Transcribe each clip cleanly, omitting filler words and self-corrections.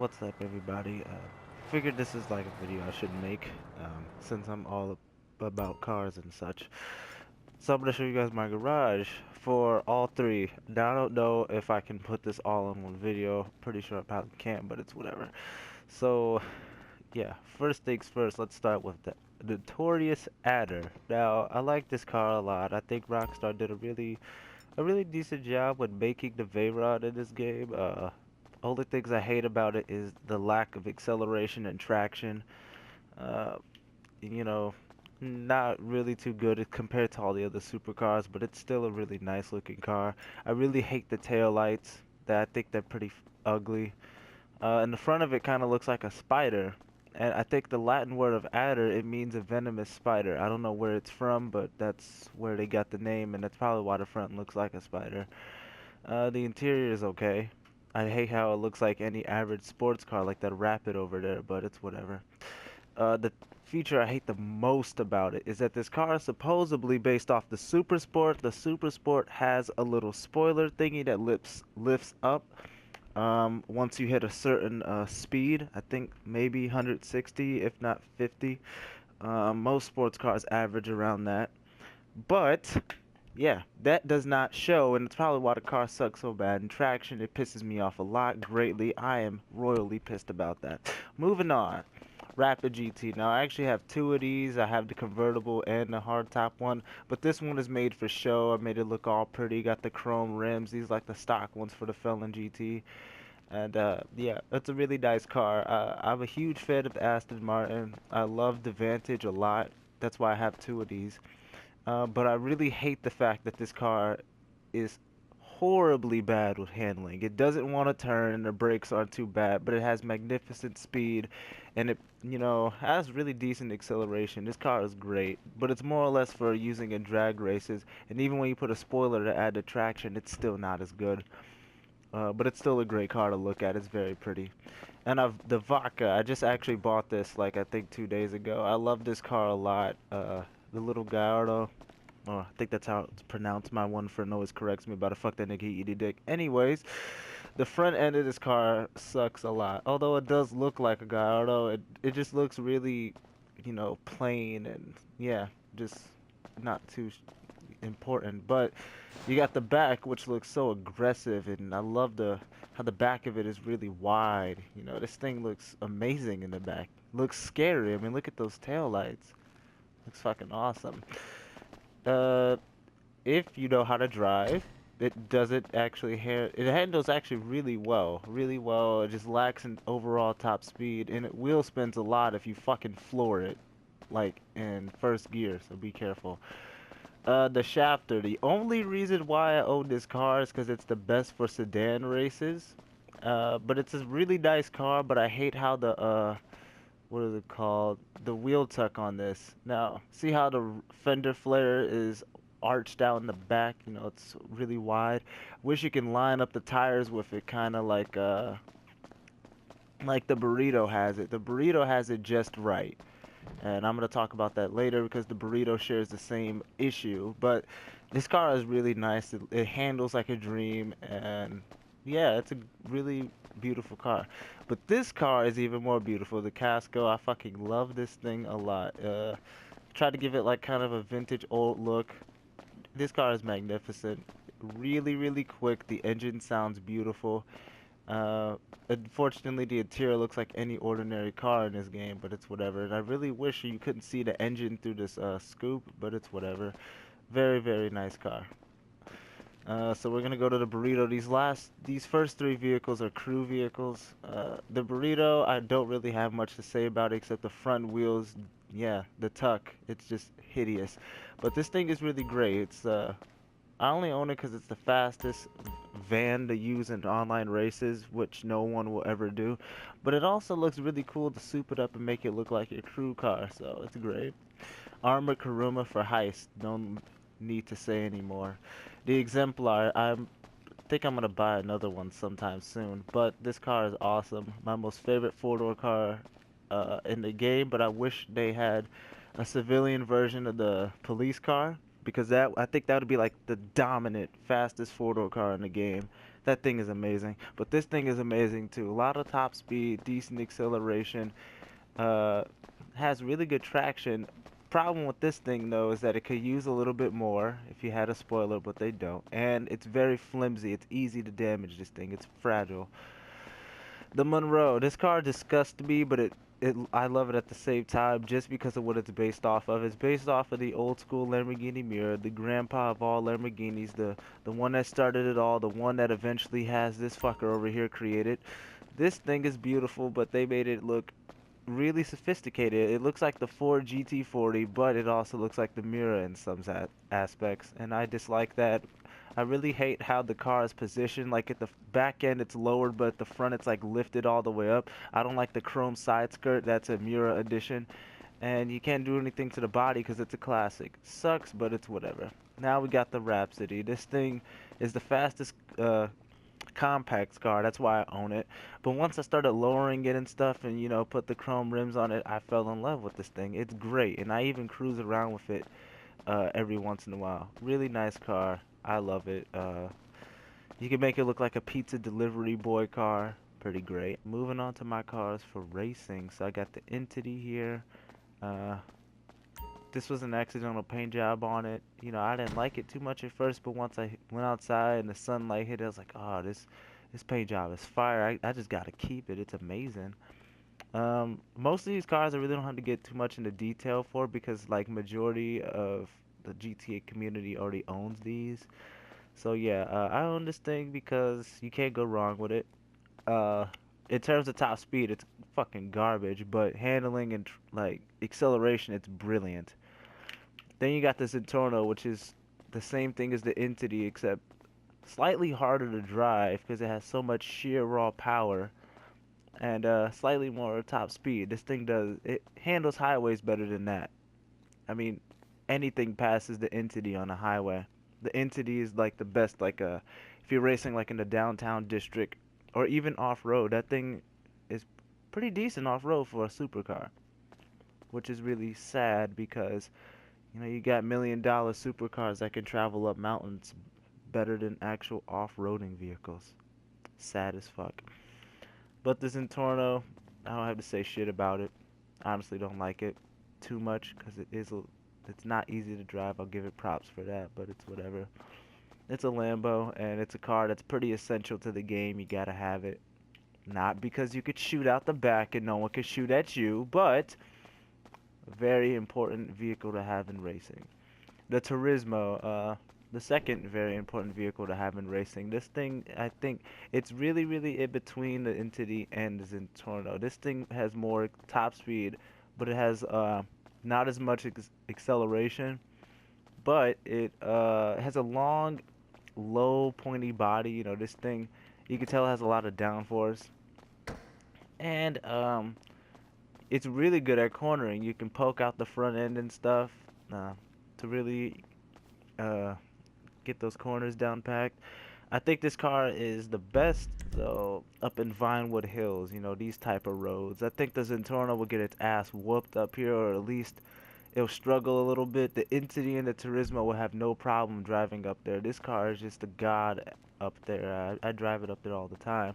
What's up, everybody? Figured this is like a video I should make, since I'm all about cars and such. So I'm gonna show you guys my garage for all three. Now I don't know if I can put this all in one video. Pretty sure I probably can't, but it's whatever. So yeah, first things first. Let's start with the notorious Adder. Now I like this car a lot. I think Rockstar did a really decent job with making the Veyrod in this game. Only things I hate about it is the lack of acceleration and traction. Uh, you know, not really too good compared to all the other supercars, but it's still a really nice looking car. I really hate the tail lights. That I think they're pretty ugly. And the front of it kind of looks like a spider. And I think the Latin word of adder, it means a venomous spider. I don't know where it's from, but that's where they got the name, and that's probably why the front looks like a spider. The interior is okay. I hate how it looks like any average sports car, like that Rapid over there, but it's whatever. The feature I hate the most about it is that this car is supposedly based off the Super Sport. The Super Sport has a little spoiler thingy that lifts up once you hit a certain speed. I think maybe 160, if not 50. Most sports cars average around that. But yeah, that does not show, and it's probably why the car sucks so bad. In traction, it pisses me off a lot greatly. I am royally pissed about that. Moving on. Rapid GT. Now, I actually have two of these. I have the convertible and the hardtop one, but this one is made for show. I made it look all pretty. Got the chrome rims. These like the stock ones for the Felon GT. And yeah, it's a really nice car. I'm a huge fan of the Aston Martin. I love the Vantage a lot. That's why I have two of these. But I really hate the fact that this car is horribly bad with handling. It doesn't want to turn, and the brakes aren't too bad, but it has magnificent speed, and it has really decent acceleration. This car is great, but it's more or less for using in drag races, and even when you put a spoiler to add the traction, it's still not as good. But it's still a great car to look at. It's very pretty. And the Vodka, I just actually bought this like I think 2 days ago. I love this car a lot. The little Gallardo. Oh, I think that's how it's pronounced. My one friend always corrects me about a fuck that nigga eat dick. Anyways, the front end of this car sucks a lot. Although it does look like a Gallardo, it just looks really, plain and yeah, just not too important. But you got the back, which looks so aggressive, and I love the how the back of it is really wide. This thing looks amazing in the back. Looks scary. I mean, look at those tail lights. Looks fucking awesome. Uh, if you know how to drive, it doesn't actually it handles actually really well, really well. It just lacks in overall top speed, and it wheel spins a lot if you fucking floor it, like in first gear. So be careful. The shafter. The only reason why I own this car is because it's the best for sedan races. But it's a really nice car, but I hate how what is it called? The wheel tuck on this. Now, see how the fender flare is arched out in the back? It's really wide. Wish you can line up the tires with it, kind of like the Burrito has it. The Burrito has it just right. And I'm going to talk about that later because the Burrito shares the same issue. But this car is really nice. It handles like a dream. And yeah, it's a really beautiful car. But this car is even more beautiful. The Casco, I fucking love this thing a lot. Try to give it like kind of a vintage old look. This car is magnificent. Really, really quick. The engine sounds beautiful. Uh, Unfortunately, the interior looks like any ordinary car in this game, but it's whatever. And I really wish you couldn't see the engine through this scoop, but it's whatever. Very, very nice car. So we're gonna go to the Burrito. These first three vehicles are crew vehicles. The Burrito, I don't really have much to say about it except the front wheels. Yeah, the tuck. It's just hideous. But this thing is really great. I only own it because it's the fastest van to use in online races, which no one will ever do. But it also looks really cool to soup it up and make it look like a crew car, so it's great. Armored Kuruma for heist. No need to say anymore. The Exemplar, I think I'm gonna buy another one sometime soon. But this car is awesome. My most favorite four-door car in the game. But I wish they had a civilian version of the police car because that I think that would be like the dominant fastest four-door car in the game. That thing is amazing. But this thing is amazing too. A lot of top speed, decent acceleration, uh, has really good traction. Problem with this thing though is that it could use a little bit more if you had a spoiler, but they don't. And it's very flimsy. It's easy to damage this thing. It's fragile. The Monroe. This car disgusts me, but I love it at the same time just because of what it's based off of. It's based off of the old school Lamborghini Mirror, the grandpa of all Lamborghinis, the one that started it all, the one that eventually has this fucker over here created. This thing is beautiful, but they made it look really sophisticated. It looks like the Ford GT40, but it also looks like the Mirror in some aspects, and I dislike that. I really hate how the car is positioned. Like at the back end, it's lowered, but at the front, it's like lifted all the way up. I don't like the chrome side skirt. That's a Mura edition, and you can't do anything to the body because it's a classic. Sucks, but it's whatever. Now we got the Rhapsody. This thing is the fastest compact car. That's why I own it. But once I started lowering it and stuff, and put the chrome rims on it, I fell in love with this thing. It's great, and I even cruise around with it every once in a while. Really nice car. I love it. You can make it look like a pizza delivery boy car. Pretty great. Moving on to my cars for racing. So I got the Entity here. This was an accidental paint job on it. I didn't like it too much at first, but once I went outside and the sunlight hit it, I was like, oh, this paint job is fire. I just gotta keep it. It's amazing. Most of these cars I really don't have to get too much into detail for because like majority of the GTA community already owns these. So yeah, I own this thing because you can't go wrong with it. Uh, in terms of top speed, it's fucking garbage, but handling and like acceleration, it's brilliant. Then you got this Intorno, which is the same thing as the Entity, except slightly harder to drive because it has so much sheer raw power and slightly more top speed. This thing it handles highways better than that. I mean, anything passes the Entity on a highway. The Entity is like the best, like if you're racing like in the downtown district or even off-road, that thing is pretty decent off-road for a supercar, which is really sad because you got $1 million supercars that can travel up mountains better than actual off-roading vehicles. Sad as fuck. But this Intorno, I don't have to say shit about it. I honestly don't like it too much because it's not easy to drive. I'll give it props for that, but it's whatever. It's a Lambo, and it's a car that's pretty essential to the game. You gotta have it. Not because you could shoot out the back and no one could shoot at you, but a very important vehicle to have in racing. The Turismo, the second very important vehicle to have in racing. This thing, I think, it's really, really in between the Entity and the Zentorno. This thing has more top speed, but it has not as much acceleration, but it has a long, low, pointy body. This thing, you can tell it has a lot of downforce, and it's really good at cornering. You can poke out the front end and stuff to really get those corners down packed. I think this car is the best though up in Vinewood Hills, these type of roads. I think the Zentorno will get its ass whooped up here, or at least it'll struggle a little bit. The Entity and the Turismo will have no problem driving up there. This car is just a god up there. I drive it up there all the time.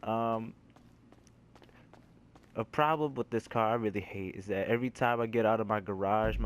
Um, a problem with this car I really hate is that every time I get out of my garage,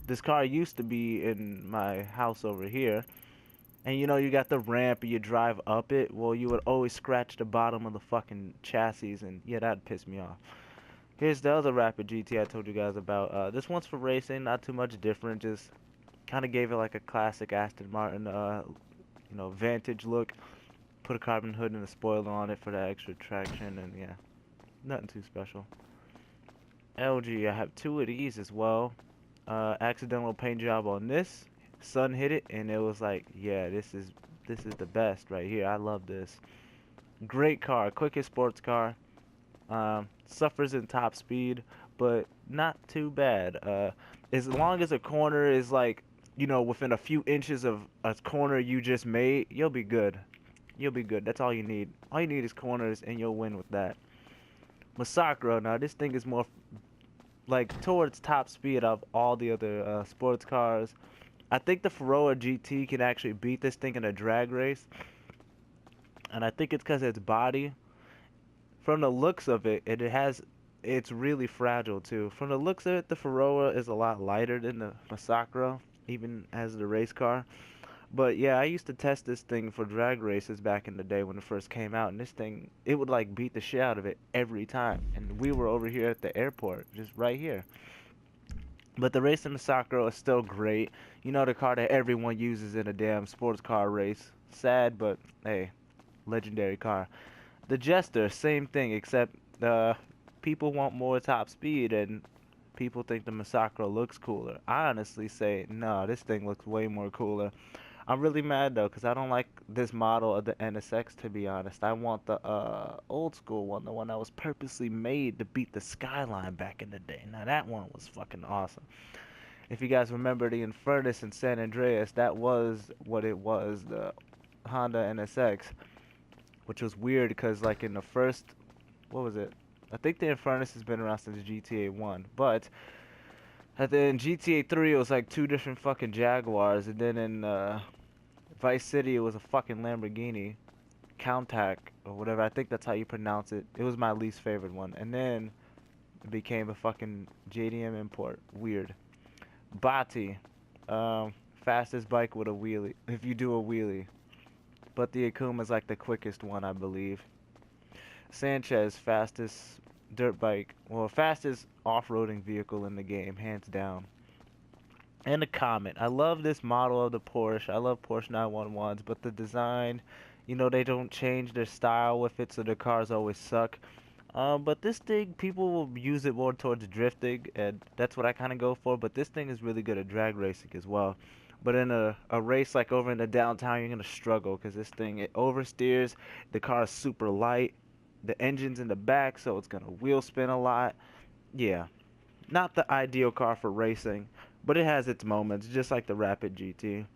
this car used to be in my house over here, and you got the ramp and you drive up it. Well, you would always scratch the bottom of the fucking chassis, and yeah, that'd piss me off. Here's the other Rapid GT I told you guys about. This one's for racing, not too much different, just kind of gave it like a classic Aston Martin, Vantage look. Put a carbon hood and a spoiler on it for that extra traction, and yeah, nothing too special. LG, I have two of these as well. Accidental paint job on this. Sun hit it, and it was like, yeah, this is the best right here. I love this. Great car, quickest sports car. Suffers in top speed, but not too bad. As long as a corner is like, within a few inches of a corner you just made, you'll be good. You'll be good. That's all you need. All you need is corners, and you'll win with that. Massacro, now this thing is more like towards top speed of all the other sports cars. I think the Ferrari GT can actually beat this thing in a drag race, and I think it's because its body, from the looks of it, it's really fragile too. From the looks of it, the Ferrari is a lot lighter than the Massacra, even as the race car. But yeah, I used to test this thing for drag races back in the day when it first came out, and this thing, it would like beat the shit out of it every time. And we were over here at the airport, just right here. But the race in the Sakura is still great. You know, the car that everyone uses in a damn sports car race. Sad, but hey, legendary car. The Jester, same thing, except people want more top speed and people think the Massacre looks cooler. I honestly say, no, this thing looks way more cooler. I'm really mad though, because I don't like this model of the NSX, to be honest. I want the old school one, the one that was purposely made to beat the Skyline back in the day. Now that one was fucking awesome. If you guys remember the Infernus in San Andreas, that was what it was, the Honda NSX, which was weird because like in the first, what was it? I think the Infernus has been around since GTA 1, but in GTA 3 it was like two different fucking Jaguars, and then in Vice City it was a fucking Lamborghini Countach or whatever. I think that's how you pronounce it. It was my least favorite one, and then it became a fucking JDM import. Weird. Bati, fastest bike with a wheelie, if you do a wheelie. But the Akuma's like the quickest one, I believe. Sanchez, fastest dirt bike, well, fastest off-roading vehicle in the game, hands down. And the Comet. I love this model of the Porsche. I love Porsche 911s, but the design, they don't change their style with it, so the cars always suck. But this thing, people will use it more towards drifting, and that's what I kind of go for. But this thing is really good at drag racing as well. But in a race like over in the downtown, you're going to struggle because this thing, it oversteers. The car is super light. The engine's in the back, so it's going to wheel spin a lot. Yeah, not the ideal car for racing, but it has its moments, just like the Rapid GT.